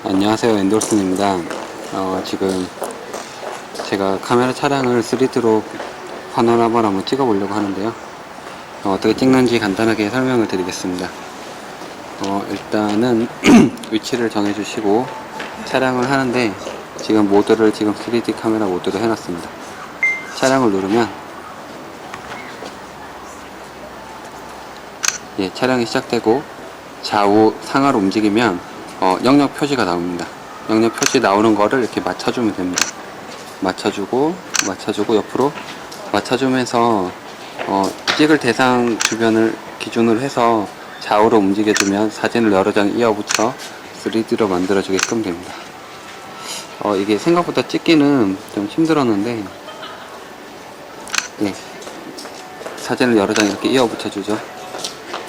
안녕하세요, 엔돌슨입니다. 지금 제가 카메라 차량을 3D로 파노라마로 한번 찍어보려고 하는데요. 어떻게 찍는지 간단하게 설명을 드리겠습니다. 일단은 위치를 정해주시고 촬영을 하는데, 지금 모드를 3D 카메라 모드로 해놨습니다. 촬영을 누르면 촬영이 시작되고 좌우 상하로 움직이면 영역 표시가 나옵니다. 영역 표시 나오는 거를 이렇게 맞춰주면 됩니다. 맞춰주고 옆으로 맞춰주면서 찍을 대상 주변을 기준으로 해서 좌우로 움직여주면 사진을 여러 장 이어붙여 3D로 만들어주게끔 됩니다. 이게 생각보다 찍기는 좀 힘들었는데, 사진을 여러 장 이렇게 이어붙여주죠.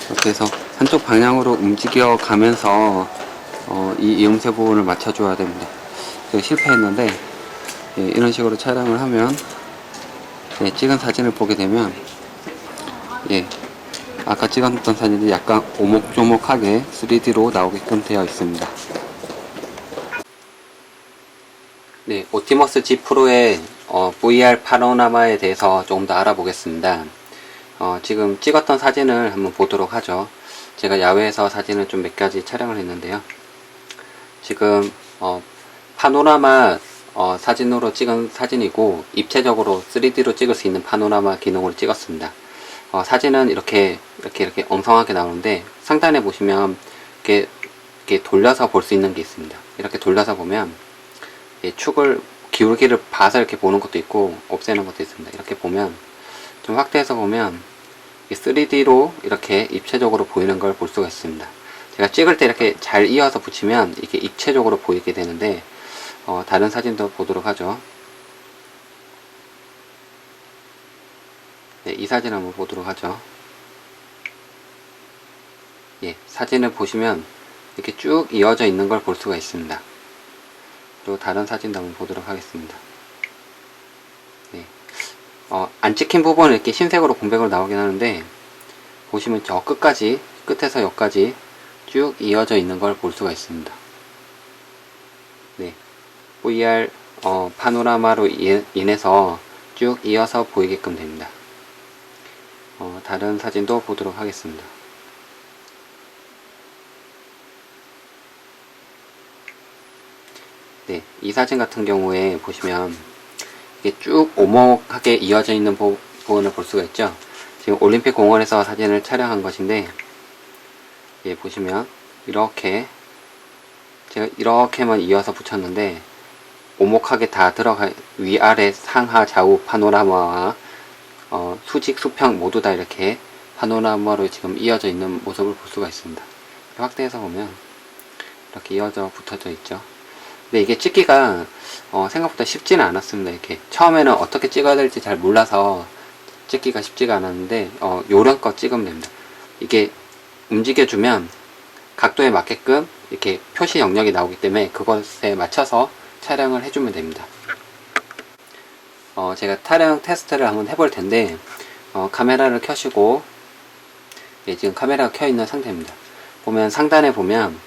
이렇게 해서 한쪽 방향으로 움직여 가면서 이 이음새 부분을 맞춰줘야 됩니다. 제가 실패했는데, 이런 식으로 촬영을 하면 찍은 사진을 보게 되면 아까 찍었던 사진이 약간 오목조목하게 3D로 나오게끔 되어 있습니다. 옵티머스 G 프로의 VR 파노라마에 대해서 조금 더 알아보겠습니다. 지금 찍었던 사진을 한번 보도록 하죠. 제가 야외에서 사진을 좀 몇 가지 촬영을 했는데요. 지금 파노라마 사진으로 찍은 사진이고, 입체적으로 3D로 찍을 수 있는 파노라마 기능으로 찍었습니다. 사진은 이렇게 엉성하게 나오는데, 상단에 보시면 이렇게 돌려서 볼 수 있는 게 있습니다. 이렇게 돌려서 보면 축을 기울기를 봐서 이렇게 보는 것도 있고 없애는 것도 있습니다. 이렇게 보면 좀 확대해서 보면 3D로 이렇게 입체적으로 보이는 걸 볼 수가 있습니다. 제가 찍을 때 이렇게 잘 이어서 붙이면 이게 입체적으로 보이게 되는데, 다른 사진도 보도록 하죠. 이 사진 한번 보도록 하죠. 사진을 보시면 이렇게 쭉 이어져 있는 걸 볼 수가 있습니다. 그리고 다른 사진도 한번 보도록 하겠습니다. 안 찍힌 부분은 이렇게 흰색으로 공백으로 나오긴 하는데, 보시면 저 끝까지, 끝에서 여기까지 쭉 이어져 있는 걸 볼 수가 있습니다. VR 파노라마로 인해서 쭉 이어서 보이게끔 됩니다. 다른 사진도 보도록 하겠습니다. 이 사진 같은 경우에 보시면 이게 쭉 오목하게 이어져 있는 부분을 볼 수가 있죠. 지금 올림픽 공원에서 사진을 촬영한 것인데, 보시면 이렇게 제가 이렇게만 이어서 붙였는데 오목하게 다 들어가, 위아래 상하 좌우 파노라마와 수직 수평 모두 다 이렇게 파노라마로 지금 이어져 있는 모습을 볼 수가 있습니다. 확대해서 보면 이렇게 이어져 붙어져 있죠. 근데 이게 찍기가 생각보다 쉽지는 않았습니다. 이렇게 처음에는 어떻게 찍어야 될지 잘 몰라서 찍기가 쉽지가 않았는데, 요령껏 찍으면 됩니다. 이게 움직여주면 각도에 맞게끔 이렇게 표시 영역이 나오기 때문에 그것에 맞춰서 촬영을 해주면 됩니다. 제가 촬영 테스트를 한번 해볼 텐데, 카메라를 켜시고, 지금 카메라가 켜 있는 상태입니다. 보면 상단에 보면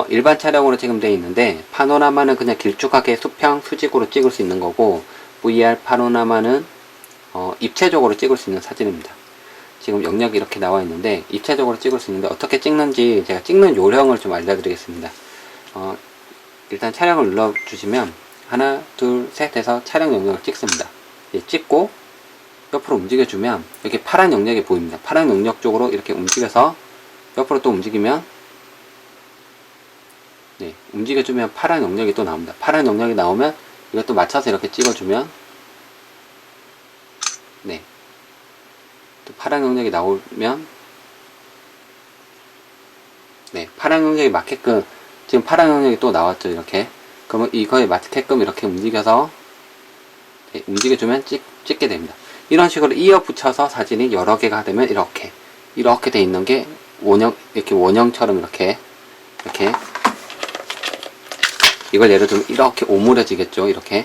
일반 촬영으로 지금 되어 있는데, 파노라마는 그냥 길쭉하게 수평 수직으로 찍을 수 있는 거고, VR 파노라마는 입체적으로 찍을 수 있는 사진입니다. 지금 영역이 이렇게 나와 있는데 입체적으로 찍을 수 있는데, 어떻게 찍는지 제가 찍는 요령을 좀 알려드리겠습니다. 일단 촬영을 눌러주시면 하나 둘 셋 해서 촬영 영역을 찍습니다. 찍고 옆으로 움직여주면 이렇게 파란 영역이 보입니다. 파란 영역 쪽으로 이렇게 움직여서 옆으로 또 움직이면, 움직여주면 파란 영역이 또 나옵니다. 파란 영역이 나오면 이것도 맞춰서 이렇게 찍어주면, 또 파란 영역이 나오면, 파란 영역이 맞게끔, 지금 파란 영역이 또 나왔죠. 이렇게. 그러면 이거에 맞게끔 이렇게 움직여서 움직여주면 찍게 됩니다. 이런 식으로 이어 붙여서 사진이 여러 개가 되면 이렇게 돼 있는 게 이렇게 원형처럼 이렇게 이걸 예를 들면 이렇게 오므려지겠죠. 이렇게.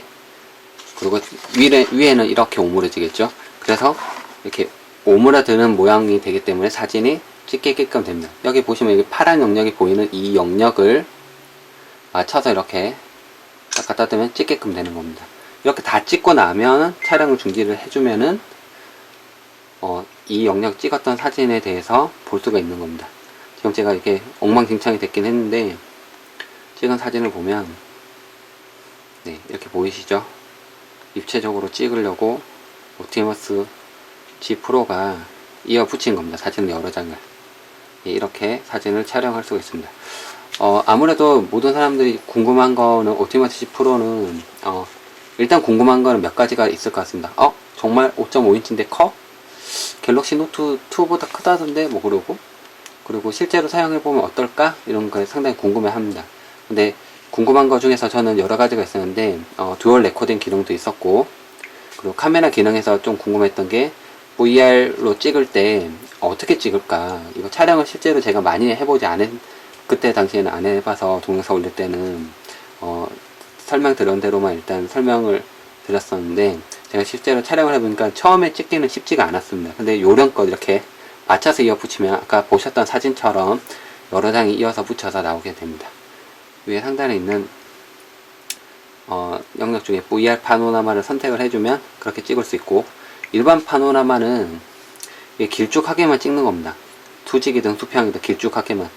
그리고 위에는 이렇게 오므려지겠죠. 그래서 이렇게 오므려드는 모양이 되기 때문에 사진이 찍히게끔 됩니다. 여기 보시면 여기 파란 영역이 보이는 이 영역을 맞춰서 이렇게 딱 갖다 대면 찍게끔 되는 겁니다. 이렇게 다 찍고 나면 촬영을 중지를 해주면은 이 영역 찍었던 사진에 대해서 볼 수가 있는 겁니다. 지금 제가 이렇게 엉망진창이 됐긴 했는데 찍은 사진을 보면 네, 이렇게 보이시죠? 입체적으로 찍으려고 옵티머스 G 프로가 이어 붙인 겁니다. 사진을 여러 장을. 네, 이렇게 사진을 촬영할 수가 있습니다. 아무래도 모든 사람들이 궁금한 거는 옵티머스 G 프로는 일단 궁금한 거는 몇 가지가 있을 것 같습니다. 정말 5.5인치인데 커? 갤럭시 노트 2보다 크다던데 뭐 그리고 실제로 사용해보면 어떨까? 이런 거 상당히 궁금해 합니다. 근데 궁금한 거 중에서 저는 여러 가지가 있었는데 듀얼 레코딩 기능도 있었고, 그리고 카메라 기능에서 좀 궁금했던 게 VR로 찍을 때 어떻게 찍을까? 이거 촬영을 실제로 제가 많이 해보지 그때 당시에는 안 해봐서 동영상 올릴 때는 설명 드린 대로만 일단 설명을 드렸었는데, 제가 실제로 촬영을 해보니까 처음에 찍기는 쉽지가 않았습니다. 근데 요령껏 이렇게 맞춰서 이어 붙이면 아까 보셨던 사진처럼 여러 장이 이어서 붙여서 나오게 됩니다. 위에 상단에 있는 영역 중에 VR 파노라마를 선택을 해주면 그렇게 찍을 수 있고, 일반 파노라마는 길쭉하게만 찍는 겁니다. 투직이든 수평이든 길쭉하게만,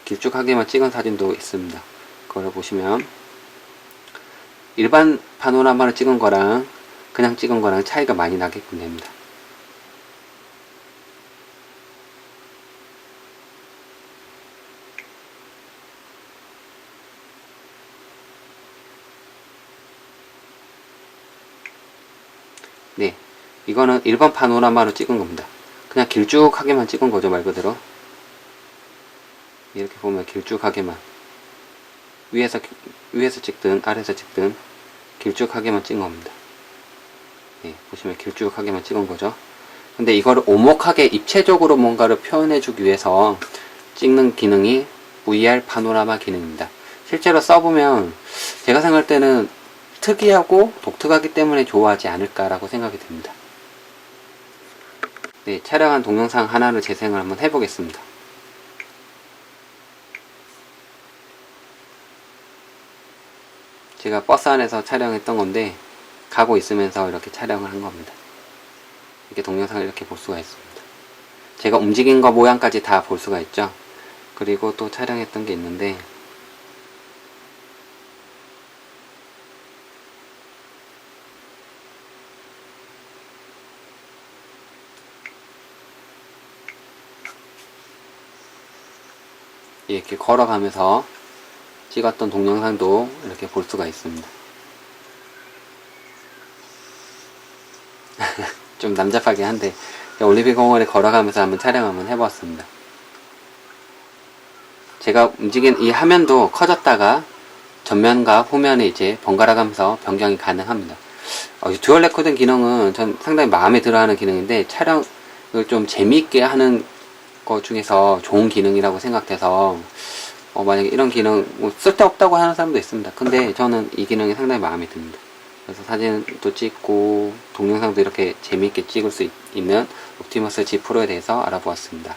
길쭉하게만 찍은 사진도 있습니다. 그걸 보시면 일반 파노라마를 찍은 거랑 그냥 찍은 거랑 차이가 많이 나게끔 됩니다. 네, 이거는 일반 파노라마로 찍은 겁니다. 그냥 길쭉하게만 찍은 거죠, 말 그대로. 이렇게 보면 길쭉하게만, 위에서 찍든 아래에서 찍든 길쭉하게만 찍은 겁니다. 네, 보시면 길쭉하게만 찍은 거죠. 근데 이거를 오목하게 입체적으로 뭔가를 표현해 주기 위해서 찍는 기능이 VR 파노라마 기능입니다. 실제로 써보면 제가 생각할 때는 특이하고 독특하기 때문에 좋아하지 않을까라고 생각이 듭니다. 네, 촬영한 동영상 하나를 재생을 한번 해보겠습니다. 제가 버스 안에서 촬영했던 건데 가고 있으면서 이렇게 촬영을 한 겁니다. 이렇게 동영상을 이렇게 볼 수가 있습니다. 제가 움직인 거 모양까지 다 볼 수가 있죠. 그리고 또 촬영했던 게 있는데, 이렇게 걸어가면서 찍었던 동영상도 이렇게 볼 수가 있습니다. 좀 남잡하긴 한데 올림픽 공원에 걸어가면서 한번 촬영 한번 해보았습니다. 제가 움직인 이 화면도 커졌다가 전면과 후면에 이제 번갈아 가면서 변경이 가능합니다. 듀얼 레코딩 기능은 전 상당히 마음에 들어 하는 기능인데, 촬영을 좀 재미있게 하는 것 중에서 좋은 기능이라고 생각돼서 만약에 이런 기능 쓸데없다고 하는 사람도 있습니다. 근데 저는 이 기능이 상당히 마음에 듭니다. 그래서 사진도 찍고 동영상도 이렇게 재미있게 찍을 수 있는 옵티머스 G 프로에 대해서 알아보았습니다.